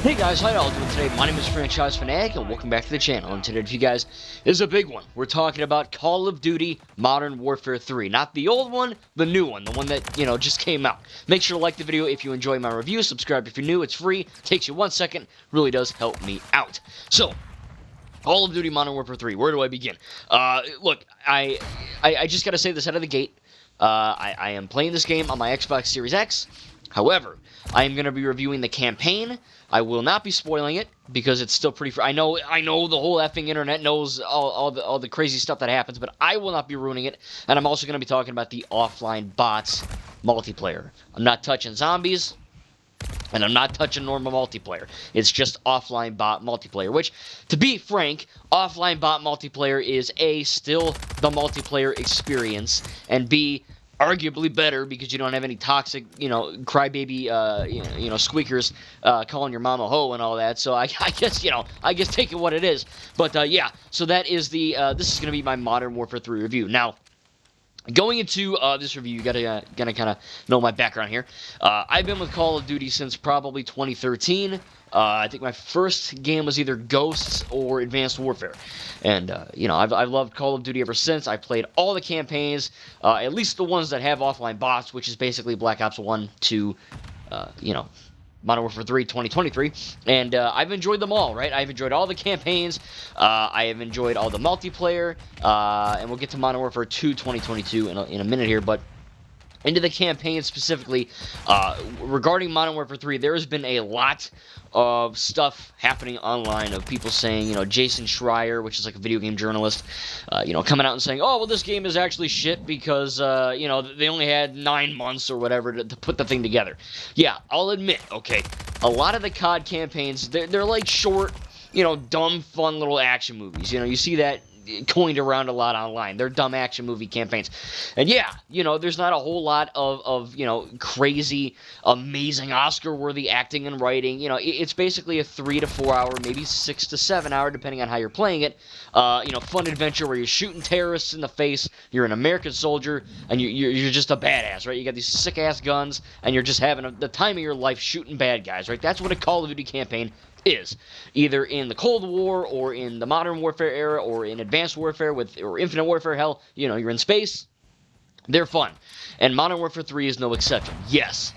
Hey guys, how y'all doing today? My name is Franchise Fanatic, and welcome back to the channel. And today, for you guys, is a big one. We're talking about Call of Duty Modern Warfare 3. Not the old one, the new one, the one that, just came out. Make sure to like the video if you enjoy my review. Subscribe if you're new. It's free. Takes you 1 second. Really does help me out. So, Call of Duty Modern Warfare 3. Where do I begin? Look, I just gotta say this out of the gate. I am playing this game on my Xbox Series X. However, I am going to be reviewing the campaign. I will not be spoiling it because it's still pretty. I know the whole effing internet knows all the crazy stuff that happens, but I will not be ruining it. And I'm also going to be talking about the offline bots multiplayer. I'm not touching zombies, and I'm not touching normal multiplayer. It's just offline bot multiplayer, which, to be frank, offline bot multiplayer is A, still the multiplayer experience, and B, arguably better because you don't have any toxic, crybaby, squeakers calling your mama ho and all that. So I guess take it what it is. But yeah, so that is this is gonna be my Modern Warfare 3 review. Now, going into this review, you gotta kind of know my background here. I've been with Call of Duty since probably 2013. I think my first game was either Ghosts or Advanced Warfare, and I've loved Call of Duty ever since. I played all the campaigns, at least the ones that have offline bots, which is basically Black Ops 1, 2, Modern Warfare 3 2023, and I've enjoyed them all, right? I've enjoyed all the campaigns, I have enjoyed all the multiplayer, and we'll get to Modern Warfare 2 2022 in a minute here, but into the campaign specifically, regarding Modern Warfare 3, there has been a lot of stuff happening online of people saying, Jason Schreier, which is like a video game journalist, coming out and saying, oh, well, this game is actually shit because, they only had 9 months or whatever to put the thing together. Yeah, I'll admit, okay, a lot of the COD campaigns, they're like short, dumb, fun little action movies. You see that coined around a lot online. They're dumb action movie campaigns. And yeah, there's not a whole lot of crazy, amazing Oscar-worthy acting and writing. It's basically a 3 to 4 hour, maybe 6 to 7 hour, depending on how you're playing it, fun adventure where you're shooting terrorists in the face, you're an American soldier, and you're just a badass, right? You got these sick-ass guns, and you're just having the time of your life shooting bad guys, right? That's what a Call of Duty campaign is, either in the Cold War or in the Modern Warfare era or in Advanced Warfare or Infinite Warfare. Hell, you're in space. They're fun, and Modern Warfare 3 is no exception. Yes,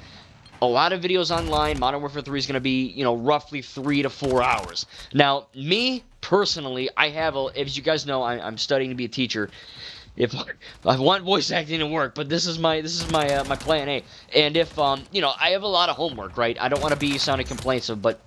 a lot of videos online. Modern Warfare 3 is going to be, roughly 3 to 4 hours. Now, me personally, as you guys know, I'm studying to be a teacher. If I want voice acting to work, but this is my plan A. And if I have a lot of homework, right? I don't want to be sounding complainsive, but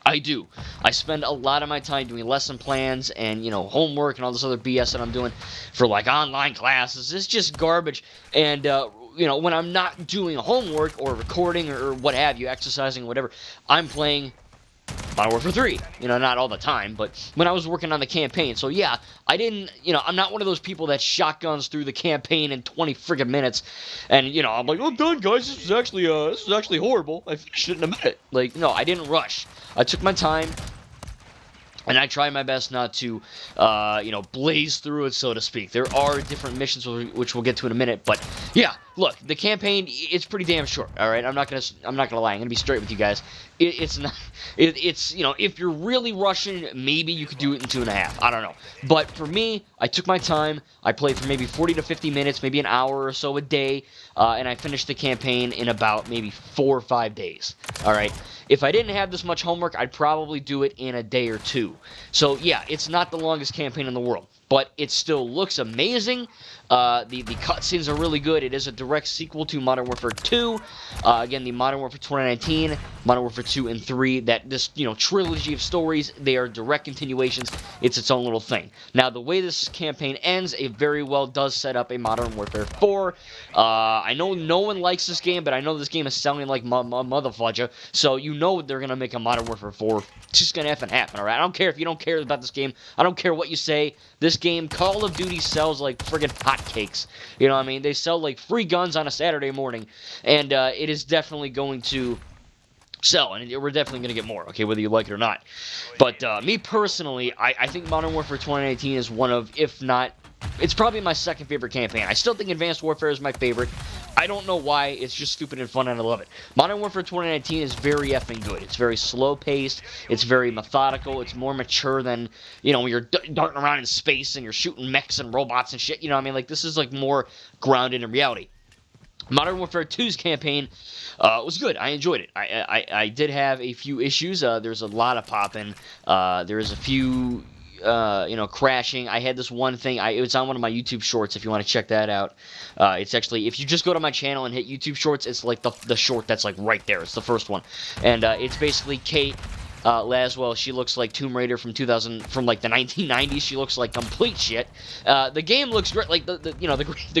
I do. I spend a lot of my time doing lesson plans and, homework and all this other BS that I'm doing for, like, online classes. It's just garbage. And, when I'm not doing homework or recording or what have you, exercising, whatever, I'm playing Modern Warfare 3. Not all the time, but when I was working on the campaign. So, yeah, I didn't, I'm not one of those people that shotguns through the campaign in 20 friggin' minutes. And, I'm like, I'm done, guys. This is actually horrible. I finished it in a minute. Like, no, I didn't rush. I took my time, and I tried my best not to, blaze through it, so to speak. There are different missions which we'll get to in a minute, but yeah, look, the campaign, it's pretty damn short. All right, I'm not gonna lie. I'm gonna be straight with you guys. It's not. It's if you're really rushing, maybe you could do it in 2.5. I don't know, but for me, I took my time. I played for maybe 40 to 50 minutes, maybe an hour or so a day, and I finished the campaign in about maybe 4 or 5 days. All right. If I didn't have this much homework, I'd probably do it in a day or two. So, yeah, it's not the longest campaign in the world, but it still looks amazing. The cutscenes are really good. It is a direct sequel to Modern Warfare 2. Again, the Modern Warfare 2019, Modern Warfare 2 and 3, this trilogy of stories, they are direct continuations. It's its own little thing. Now, the way this campaign ends, it very well does set up a Modern Warfare 4. I know no one likes this game, but I know this game is selling like motherfudger, so they're going to make a Modern Warfare 4. It's just going to effing happen, alright? I don't care if you don't care about this game. I don't care what you say. This game, Call of Duty, sells like friggin' hotcakes. You know what I mean? They sell like free guns on a Saturday morning, and it is definitely going to sell, and we're definitely going to get more, okay, whether you like it or not. But me personally, I think Modern Warfare 2019 is one of, if not, it's probably my second favorite campaign. I still think Advanced Warfare is my favorite, I don't know why. It's just stupid and fun, and I love it. Modern Warfare 2019 is very effing good. It's very slow-paced. It's very methodical. It's more mature than, when you're darting around in space and you're shooting mechs and robots and shit. You know what I mean? Like, this is, like, more grounded in reality. Modern Warfare 2's campaign was good. I enjoyed it. I did have a few issues. There's a lot of popping. There's a few... crashing. I had this one thing. It was on one of my YouTube shorts. If you want to check that out, it's actually, if you just go to my channel and hit YouTube Shorts, it's like the short that's like right there. It's the first one, and it's basically Kate Laswell. She looks like Tomb Raider from like the 1990s. She looks like complete shit. The game looks great. Like the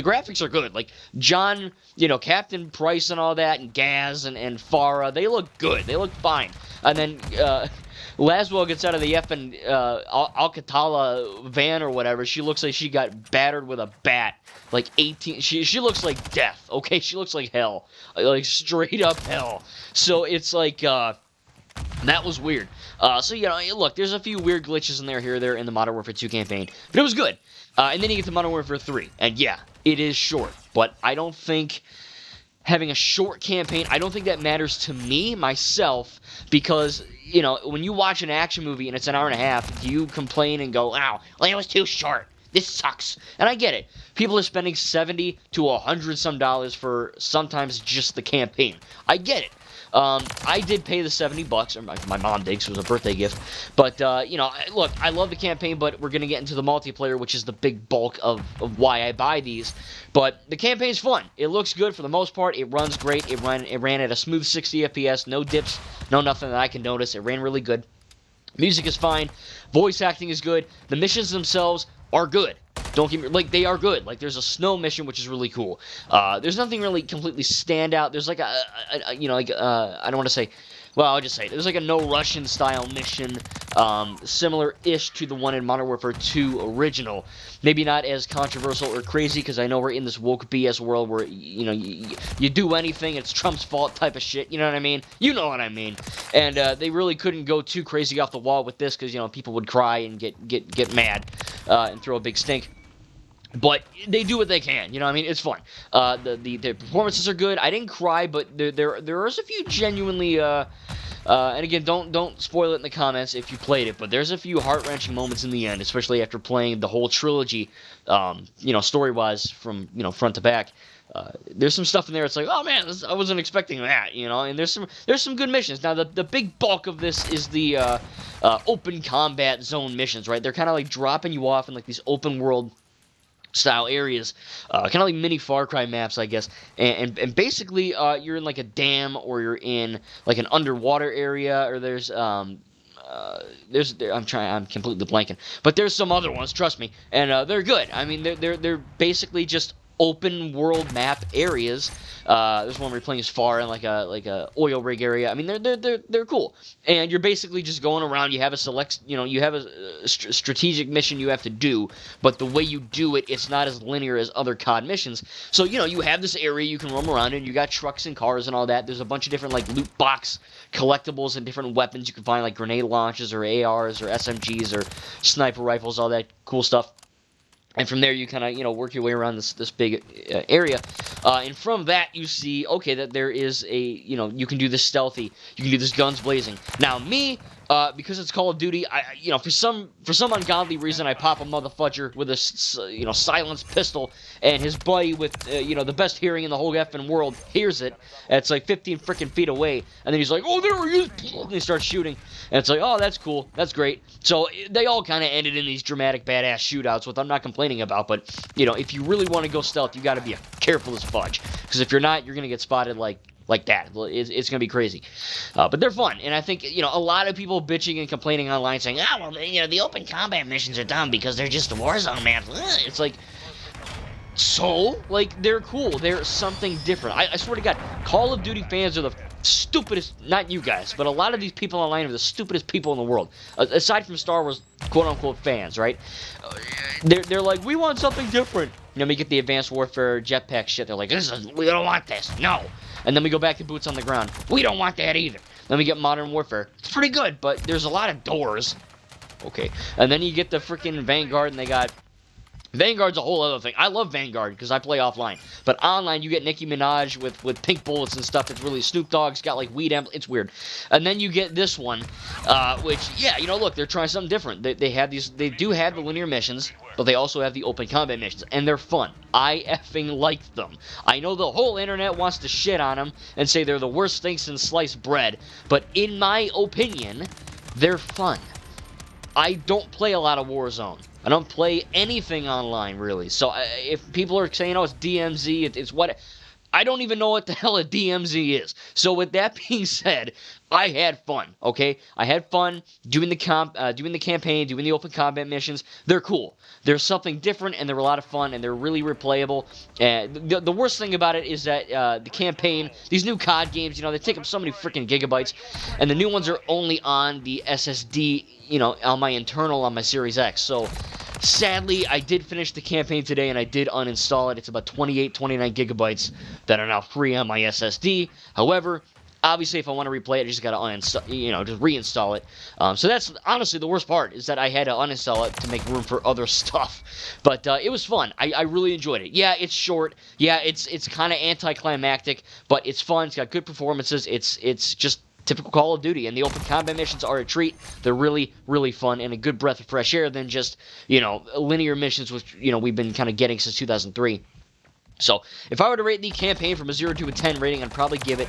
graphics are good. Like John, Captain Price and all that, and Gaz and Farah, they look good. They look fine. And then Laswell gets out of the effing Alcatala van or whatever. She looks like she got battered with a bat. Like 18. She looks like death. Okay, she looks like hell. Like straight up hell. So it's like that was weird. So look, there's a few weird glitches in there here or there in the Modern Warfare 2 campaign, but it was good. And then you get to Modern Warfare 3, and yeah, it is short, but I don't think having a short campaign, I don't think that matters to me, myself, because, when you watch an action movie and it's an hour and a half, do you complain and go, "Ow, well, it was too short. This sucks." And I get it. People are spending $70 to $100 some dollars for sometimes just the campaign. I get it. I did pay the $70, or my mom did, 'cause it was a birthday gift. But, look, I love the campaign, but we're going to get into the multiplayer, which is the big bulk of why I buy these. But the campaign's fun. It looks good for the most part. It runs great. It ran at a smooth 60 FPS, no dips, no nothing that I can notice. It ran really good. Music is fine. Voice acting is good. The missions themselves are good. Don't get me, like, they are good. Like, there's a snow mission, which is really cool. There's nothing really completely stand out. There's like I don't want to say, well, I'll just say it. There's like a No Russian style mission, similar-ish to the one in Modern Warfare 2 original. Maybe not as controversial or crazy, because I know we're in this woke BS world where, you do anything, it's Trump's fault type of shit, you know what I mean? You know what I mean. And they really couldn't go too crazy off the wall with this, because, people would cry and get mad and throw a big stink. But they do what they can, it's fun. The performances are good. I didn't cry, but there is a few genuinely, and again, don't spoil it in the comments if you played it, but there's a few heart-wrenching moments in the end, especially after playing the whole trilogy, story-wise from, front to back. There's some stuff in there. It's like, oh man, I wasn't expecting that, and there's some good missions. Now, the big bulk of this is the open combat zone missions, right? They're kind of like dropping you off in like these open world style areas, kind of like mini Far Cry maps, I guess, and basically you're in like a dam, or you're in like an underwater area, or I'm completely blanking, but there's some other ones, trust me, and they're good. I mean, they're basically just open world map areas. There's one where you're playing as far in like a oil rig area. I mean, they're cool, and you're basically just going around. You have a strategic mission you have to do, but the way you do it, it's not as linear as other COD missions. So you have this area you can roam around in. You got trucks and cars and all that. There's a bunch of different like loot box collectibles and different weapons you can find, like grenade launchers or ARs or SMGs or sniper rifles, all that cool stuff. And from there, you kind of, work your way around this big area. And from that, you see, okay, that there is a, you can do this stealthy. You can do this guns blazing. Now, me, because it's Call of Duty, for some ungodly reason, I pop a motherfucker with a, silenced pistol, and his buddy with, the best hearing in the whole effing world hears it. And it's like 15 freaking feet away, and then he's like, "Oh, there he is!" And he starts shooting, and it's like, "Oh, that's cool, that's great." So they all kind of ended in these dramatic badass shootouts, which I'm not complaining about. But if you really want to go stealth, you got to be careful as fudge, because if you're not, you're gonna get spotted like that. It's going to be crazy. But they're fun. And I think, a lot of people bitching and complaining online saying, the open combat missions are dumb because they're just Warzone maps. It's like, so? Like, they're cool. They're something different. I swear to God, Call of Duty fans are the stupidest, not you guys, but a lot of these people online are the stupidest people in the world. Aside from Star Wars, quote-unquote, fans, right? They're like, we want something different. We get the Advanced Warfare jetpack shit. They're like, we don't want this. No. And then we go back to boots on the ground. We don't want that either. Then we get Modern Warfare. It's pretty good, but there's a lot of doors. Okay. And then you get the freaking Vanguard, and they got Vanguard's a whole other thing. I love Vanguard because I play offline. But online, you get Nicki Minaj with pink bullets and stuff. It's really Snoop Dogg's got like weed emblem. It's weird. And then you get this one, which, yeah, you know, look, they're trying something different. They have these, they do have the linear missions, but they also have the open combat missions, and they're fun. I effing like them. I know the whole internet wants to shit on them and say they're the worst thing since sliced bread, but in my opinion, they're fun. I don't play a lot of Warzone. I don't play anything online, really. So if people are saying, oh, it's DMZ, it's what... I don't even know what the hell a DMZ is. So with that being said, I had fun, okay? I had fun doing the campaign, doing the open combat missions. They're cool. There's something different, and they're a lot of fun, and they're really replayable. The worst thing about it is that the campaign, these new COD games, you know, they take up so many freaking gigabytes, and the new ones are only on the SSD, you know, on my internal, on my Series X. So sadly, I did finish the campaign today, and I did uninstall it. It's about 28, 29 gigabytes that are now free on my SSD. However, obviously, if I want to replay it, I just got to uninstall, you know, just reinstall it. So that's honestly the worst part, is that I had to uninstall it to make room for other stuff. But it was fun. I really enjoyed it. Yeah, it's short. Yeah, it's kind of anticlimactic, but it's fun. It's got good performances. It's just typical Call of Duty, and the open combat missions are a treat. They're really, really fun and a good breath of fresh air than just, you know, linear missions, which, you know, we've been kind of getting since 2003. So, if I were to rate the campaign from a 0 to a 10 rating, I'd probably give it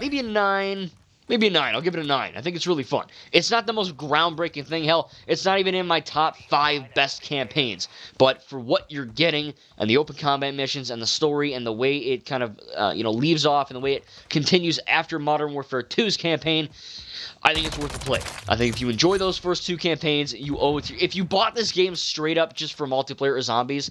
maybe a 9. Maybe a 9. I'll give it a 9. I think it's really fun. It's not the most groundbreaking thing. Hell, it's not even in my top 5 best campaigns. But for what you're getting, and the open combat missions, and the story, and the way it kind of, you know, leaves off, and the way it continues after Modern Warfare 2's campaign, I think it's worth the play. I think if you enjoy those first 2 campaigns, you owe it to... If you bought this game straight up just for multiplayer or zombies,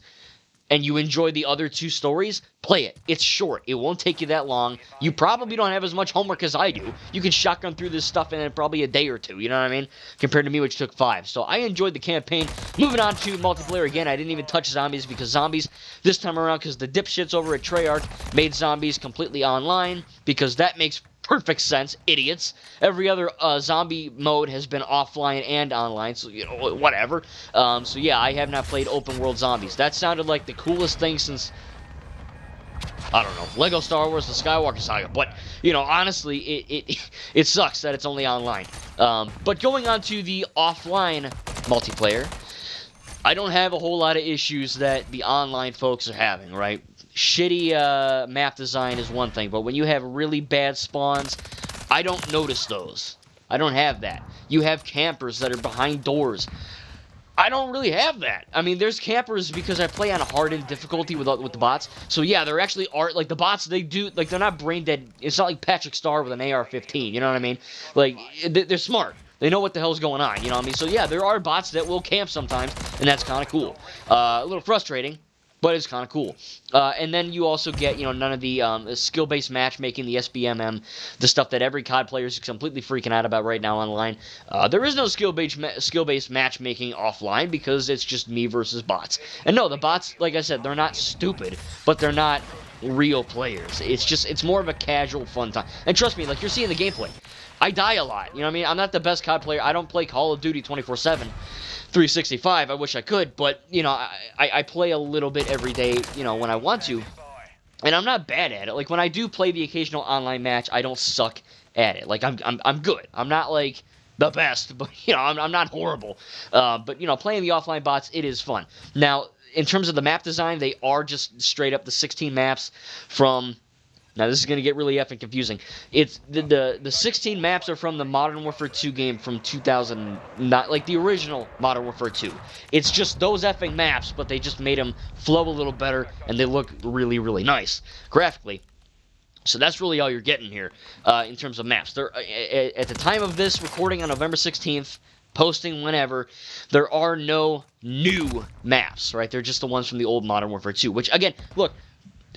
and you enjoy the other 2 stories, play it. It's short. It won't take you that long. You probably don't have as much homework as I do. You can shotgun through this stuff in probably a day or 2, you know what I mean? Compared to me, which took 5. So I enjoyed the campaign. Moving on to multiplayer again, I didn't even touch zombies, because zombies, this time around, because the dipshits over at Treyarch made zombies completely online, because that makes perfect sense, idiots. Every other zombie mode has been offline and online, so, you know, whatever. So yeah, I have not played open world zombies. That sounded like the coolest thing since, I don't know, Lego Star Wars, the Skywalker Saga. But, you know, honestly, it sucks that it's only online. But going on to the offline multiplayer, I don't have a whole lot of issues that the online folks are having, right? Shitty map design is one thing, but when you have really bad spawns, I don't notice those. I don't have that. You have campers that are behind doors. I don't really have that. I mean, there's campers because I play on a hardened difficulty with the bots. So yeah, there actually are, like, the bots, they do, like, they're not brain dead. It's not like Patrick Star with an AR-15, you know what I mean? Like, they're smart. They know what the hell's going on, you know what I mean? So yeah, there are bots that will camp sometimes, and that's kind of cool. A little frustrating, but it's kind of cool. And then you also get, you know, none of the skill-based matchmaking, the SBMM, the stuff that every COD player is completely freaking out about right now online. There is no skill-based matchmaking offline, because it's just me versus bots. And no, the bots, like I said, they're not stupid, but they're not real players. It's more of a casual fun time. And trust me, like, you're seeing the gameplay. I die a lot, you know what I mean? I'm not the best COD player. I don't play Call of Duty 24/7, 365. I wish I could, but, you know, I play a little bit every day, you know, when I want to. And I'm not bad at it. Like, when I do play the occasional online match, I don't suck at it. Like, I'm good. I'm not, like, the best, but, you know, I'm not horrible. But, you know, playing the offline bots, it is fun. Now, in terms of the map design, they are just straight up the 16 maps from... Now, this is going to get really effing confusing. It's the 16 maps are from the Modern Warfare 2 game from 2000, not like the original Modern Warfare 2. It's just those effing maps, but they just made them flow a little better, and they look really, really nice graphically. So that's really all you're getting here in terms of maps. At the time of this recording on November 16th, posting whenever, there are no new maps, right? They're just the ones from the old Modern Warfare 2, which, again, look,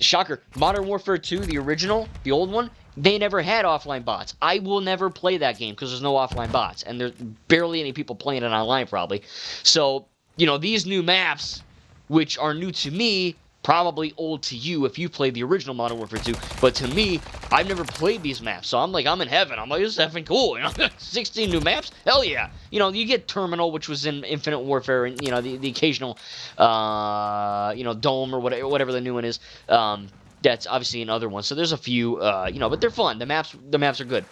shocker, Modern Warfare 2, the original, the old one, they never had offline bots. I will never play that game because there's no offline bots, and there's barely any people playing it online, probably. So, you know, these new maps, which are new to me, probably old to you if you played the original Modern Warfare 2, but to me, I've never played these maps, so I'm like, I'm in heaven. I'm like, this is effing cool, 16 new maps? Hell yeah. You get Terminal, which was in Infinite Warfare, and, the occasional, Dome or whatever the new one is. That's obviously another one. So there's a few, but they're fun. The maps are good.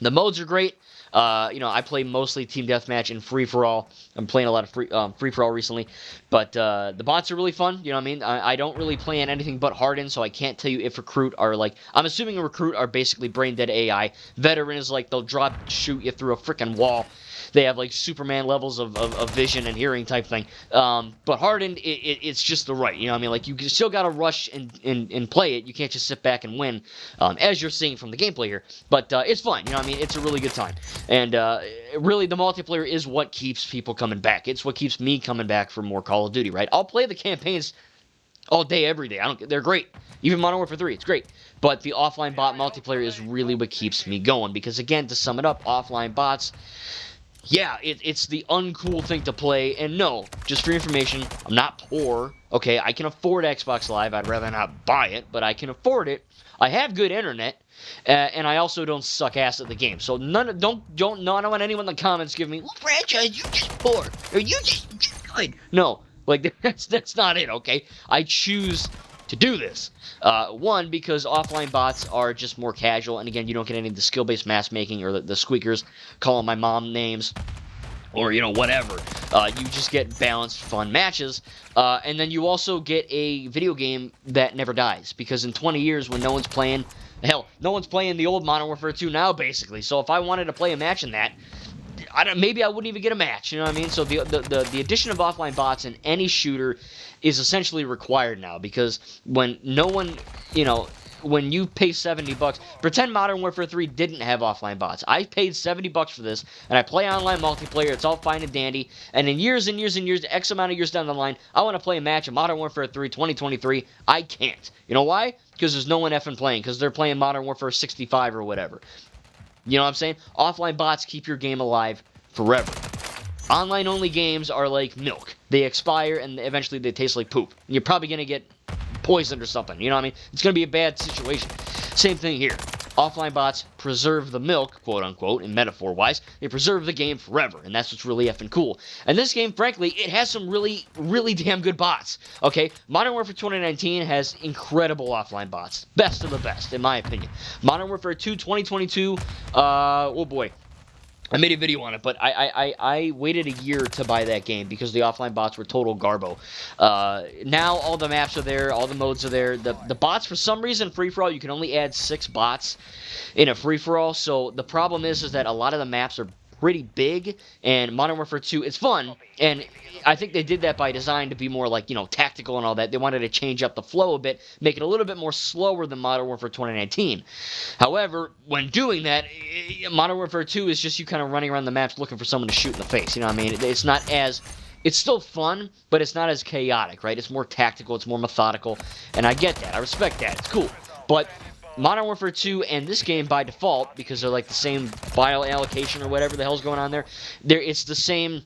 The modes are great. I play mostly Team Deathmatch and Free-for-All. I'm playing a lot of Free-for-All recently. But the bots are really fun, you know what I mean? I don't really play on anything but Hardened, so I can't tell you if Recruit are like... I'm assuming a Recruit are basically brain-dead AI. Veteran is like they'll shoot you through a freaking wall. They have like Superman levels of vision and hearing type thing. But Hardened, it's just the right, you know what I mean? Like, you still got to rush and play it. You can't just sit back and win, as you're seeing from the gameplay here. But it's fun, you know what I mean? It's a really good time. And really, the multiplayer is what keeps people coming back. It's what keeps me coming back for more Call of Duty, right? I'll play the campaigns all day, every day. They're great. Even Modern Warfare 3, it's great. But the offline bot multiplayer is really what keeps me going. Because, again, to sum it up, offline bots... Yeah, it's the uncool thing to play, and no, just for your information, I'm not poor, okay? I can afford Xbox Live. I'd rather not buy it, but I can afford it. I have good internet, and I also don't suck ass at the game. So don't want anyone in the comments give me, well, franchise, you just poor, or you just good. No, like, that's not it, okay? I choose to do this. One, because offline bots are just more casual, and again, you don't get any of the skill-based matchmaking or the squeakers calling my mom names or, whatever. You just get balanced, fun matches, and then you also get a video game that never dies, because in 20 years, when no one's playing, hell, no one's playing the old Modern Warfare 2 now, basically, so if I wanted to play a match in that, maybe I wouldn't even get a match, you know what I mean? So the addition of offline bots in any shooter is essentially required now, because when no one, when you pay $70, pretend Modern Warfare 3 didn't have offline bots. I paid $70 for this, and I play online multiplayer, it's all fine and dandy, and in years and years and years, X amount of years down the line, I want to play a match of Modern Warfare 3 2023, I can't. You know why? Because there's no one effing playing, because they're playing Modern Warfare 65 or whatever. You know what I'm saying? Offline bots keep your game alive forever. Online-only games are like milk. They expire, and eventually they taste like poop. And you're probably going to get poisoned or something. You know what I mean? It's going to be a bad situation. Same thing here. Offline bots preserve the milk, quote-unquote, in metaphor-wise. They preserve the game forever, and that's what's really effing cool. And this game, frankly, it has some really, really damn good bots. Okay? Modern Warfare 2019 has incredible offline bots. Best of the best, in my opinion. Modern Warfare 2 2022, oh boy. I made a video on it, but I waited a year to buy that game because the offline bots were total garbo. Now all the maps are there, all the modes are there. The bots, for some reason, free-for-all, you can only add 6 bots in a free-for-all. So the problem is that a lot of the maps are pretty big, and Modern Warfare 2, it's fun, and I think they did that by design to be more like, tactical and all that. They wanted to change up the flow a bit, make it a little bit more slower than Modern Warfare 2019. However, when doing that, Modern Warfare 2 is just you kind of running around the maps looking for someone to shoot in the face, you know what I mean? It's not as... It's still fun, but it's not as chaotic, right? It's more tactical, it's more methodical, and I get that. I respect that. It's cool. But Modern Warfare 2 and this game, by default, because they're like the same file allocation or whatever the hell's going on there, it's the same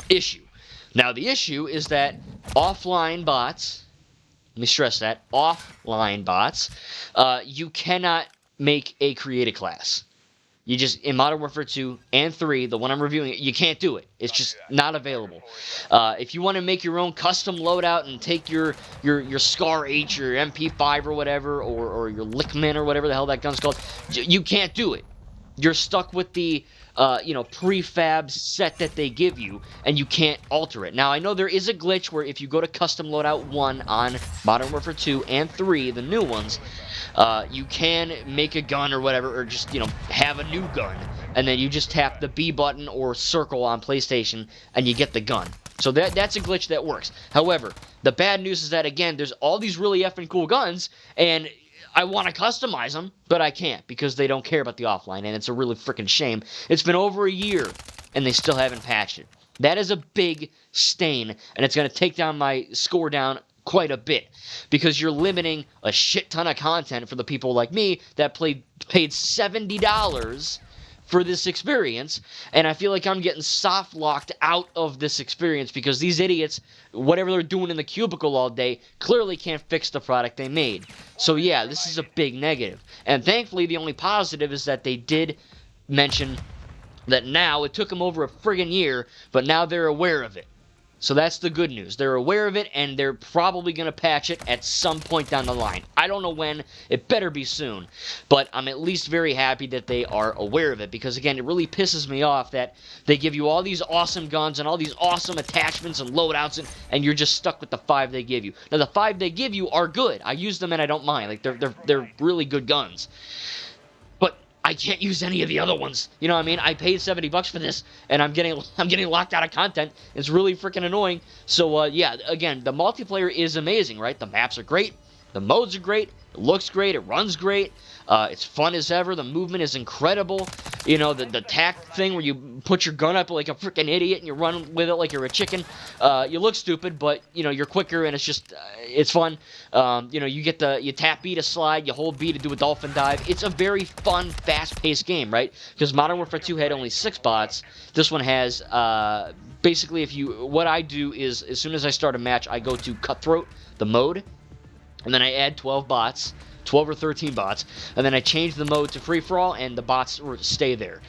issue. Now, the issue is that offline bots, let me stress that, offline bots, you cannot make a create a class. You just, in Modern Warfare 2 and 3, the one I'm reviewing, you can't do it. It's just not available. If you want to make your own custom loadout and take your Scar H, your MP5 or whatever, or your Lickman or whatever the hell that gun's called, you can't do it. You're stuck with the, prefab set that they give you, and you can't alter it. Now, I know there is a glitch where if you go to Custom Loadout 1 on Modern Warfare 2 and 3, the new ones, you can make a gun or whatever, or just, have a new gun, and then you just tap the B button or circle on PlayStation, and you get the gun. So that's a glitch that works. However, the bad news is that, again, there's all these really effing cool guns, and I want to customize them, but I can't because they don't care about the offline, and it's a really freaking shame. It's been over a year, and they still haven't patched it. That is a big stain, and it's going to take down my score down quite a bit because you're limiting a shit ton of content for the people like me that paid $70 for this experience, and I feel like I'm getting soft locked out of this experience because these idiots, whatever they're doing in the cubicle all day, clearly can't fix the product they made. So yeah, this is a big negative. And thankfully, the only positive is that they did mention that now, it took them over a friggin' year, but now they're aware of it. So that's the good news. They're aware of it, and they're probably going to patch it at some point down the line. I don't know when. It better be soon. But I'm at least very happy that they are aware of it, because, again, it really pisses me off that they give you all these awesome guns and all these awesome attachments and loadouts, and you're just stuck with the 5 they give you. Now, the 5 they give you are good. I use them, and I don't mind. Like, they're really good guns. I can't use any of the other ones. You know what I mean? I paid $70 for this, and I'm getting locked out of content. It's really freaking annoying. So, yeah, again, the multiplayer is amazing, right? The maps are great. The modes are great. It looks great. It runs great. It's fun as ever. The movement is incredible. You know, the tack thing where you put your gun up like a freaking idiot and you run with it like you're a chicken. You look stupid, but, you know, you're quicker and it's just, it's fun. You know, you tap B to slide, you hold B to do a dolphin dive. It's a very fun, fast-paced game, right? Because Modern Warfare 2 had only 6 bots. This one has, basically, what I do is, as soon as I start a match, I go to Cutthroat, the mode, and then I add 12 bots. 12 or 13 bots, and then I change the mode to free-for-all, and the bots stay there.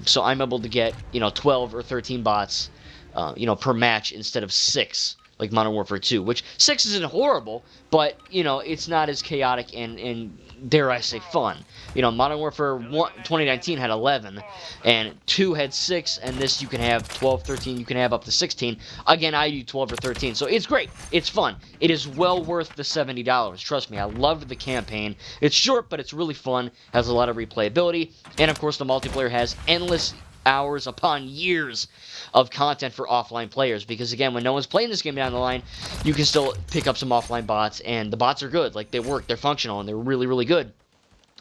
So I'm able to get, 12 or 13 bots, per match instead of 6, like Modern Warfare 2, which 6 isn't horrible, but, it's not as chaotic and dare I say, fun. Modern Warfare 2019 had 11, and 2 had 6, and this you can have 12, 13, you can have up to 16. Again, I do 12 or 13, so it's great. It's fun. It is well worth the $70. Trust me, I loved the campaign. It's short, but it's really fun, has a lot of replayability, and of course the multiplayer has endless hours upon years of content for offline players, because again, when no one's playing this game down the line, you can still pick up some offline bots, and the bots are good. Like, they work, they're functional, and they're really, really good.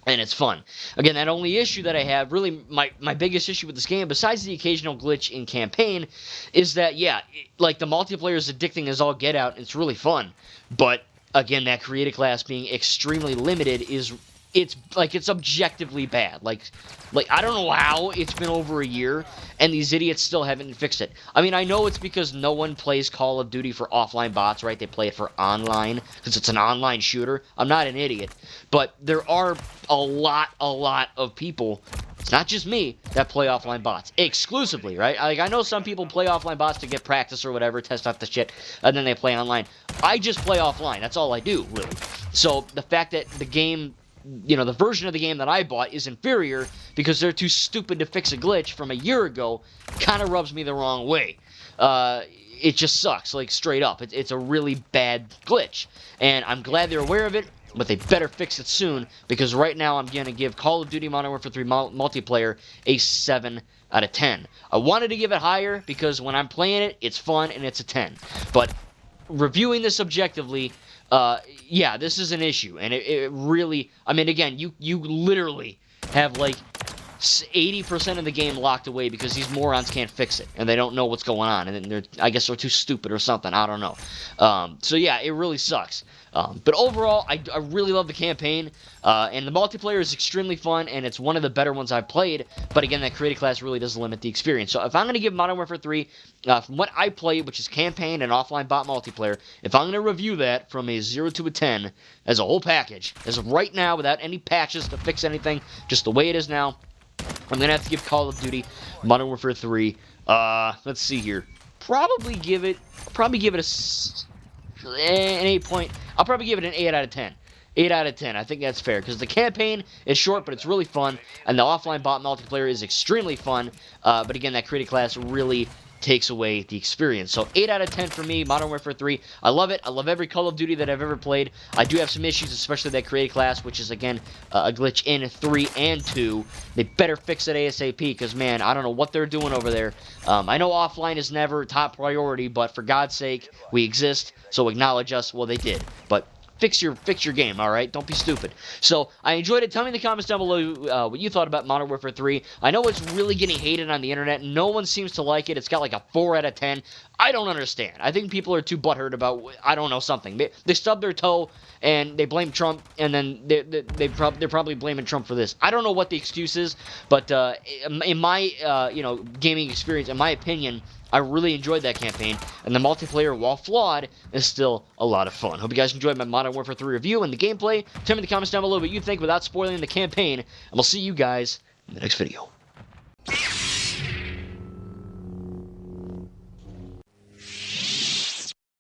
And it's fun. Again, that only issue that I have, really my biggest issue with this game, besides the occasional glitch in campaign, is that, yeah, like, the multiplayer is addicting as all get out, and it's really fun. But, again, that creative class being extremely limited it's objectively bad. Like, I don't know how it's been over a year, and these idiots still haven't fixed it. I mean, I know it's because no one plays Call of Duty for offline bots, right? They play it for online, because it's an online shooter. I'm not an idiot. But there are a lot of people, it's not just me, that play offline bots. Exclusively, right? Like, I know some people play offline bots to get practice or whatever, test out the shit, and then they play online. I just play offline. That's all I do, really. So, the fact that the game, the version of the game that I bought is inferior because they're too stupid to fix a glitch from a year ago kind of rubs me the wrong way. It just sucks, like, straight up. It's a really bad glitch, and I'm glad they're aware of it, but they better fix it soon, because right now I'm going to give Call of Duty Modern Warfare 3 multiplayer a 7 out of 10. I wanted to give it higher because when I'm playing it, it's fun and it's a 10. But reviewing this objectively, yeah, this is an issue, and it really, I mean, again, you literally have, like, 80% of the game locked away because these morons can't fix it, and they don't know what's going on, and I guess they're too stupid or something, I don't know. So yeah, it really sucks. But overall, I really love the campaign, and the multiplayer is extremely fun, and it's one of the better ones I've played, but again, that creative class really does limit the experience. So if I'm going to give Modern Warfare 3, from what I played, which is campaign and offline bot multiplayer, if I'm going to review that from a 0 to a 10, as a whole package, as of right now, without any patches to fix anything, just the way it is now, I'm going to have to give Call of Duty Modern Warfare 3, let's see here, probably give it an 8 point. I'll probably give it an 8 out of 10. 8 out of 10. I think that's fair, because the campaign is short, but it's really fun, and the offline bot multiplayer is extremely fun, but again, that creative class really takes away the experience. So 8 out of 10 for me, Modern Warfare 3. I love it. I love every Call of Duty that I've ever played. I do have some issues, especially that creative class, which is, again, a glitch in 3 and 2. They better fix it ASAP, because, man, I don't know what they're doing over there. I know offline is never top priority, but for God's sake, we exist, so acknowledge us. Well, they did. But fix your game, all right? Don't be stupid. So I enjoyed it. Tell me in the comments down below what you thought about Modern Warfare 3. I know it's really getting hated on the internet. No one seems to like it. It's got like a 4 out of 10. I don't understand. I think people are too butthurt about, I don't know, something. They stubbed their toe and they blame Trump, and then they're probably blaming Trump for this. I don't know what the excuse is, but in my gaming experience, in my opinion, I really enjoyed that campaign, and the multiplayer, while flawed, is still a lot of fun. Hope you guys enjoyed my Modern Warfare 3 review and the gameplay. Tell me in the comments down below what you think without spoiling the campaign, and we'll see you guys in the next video.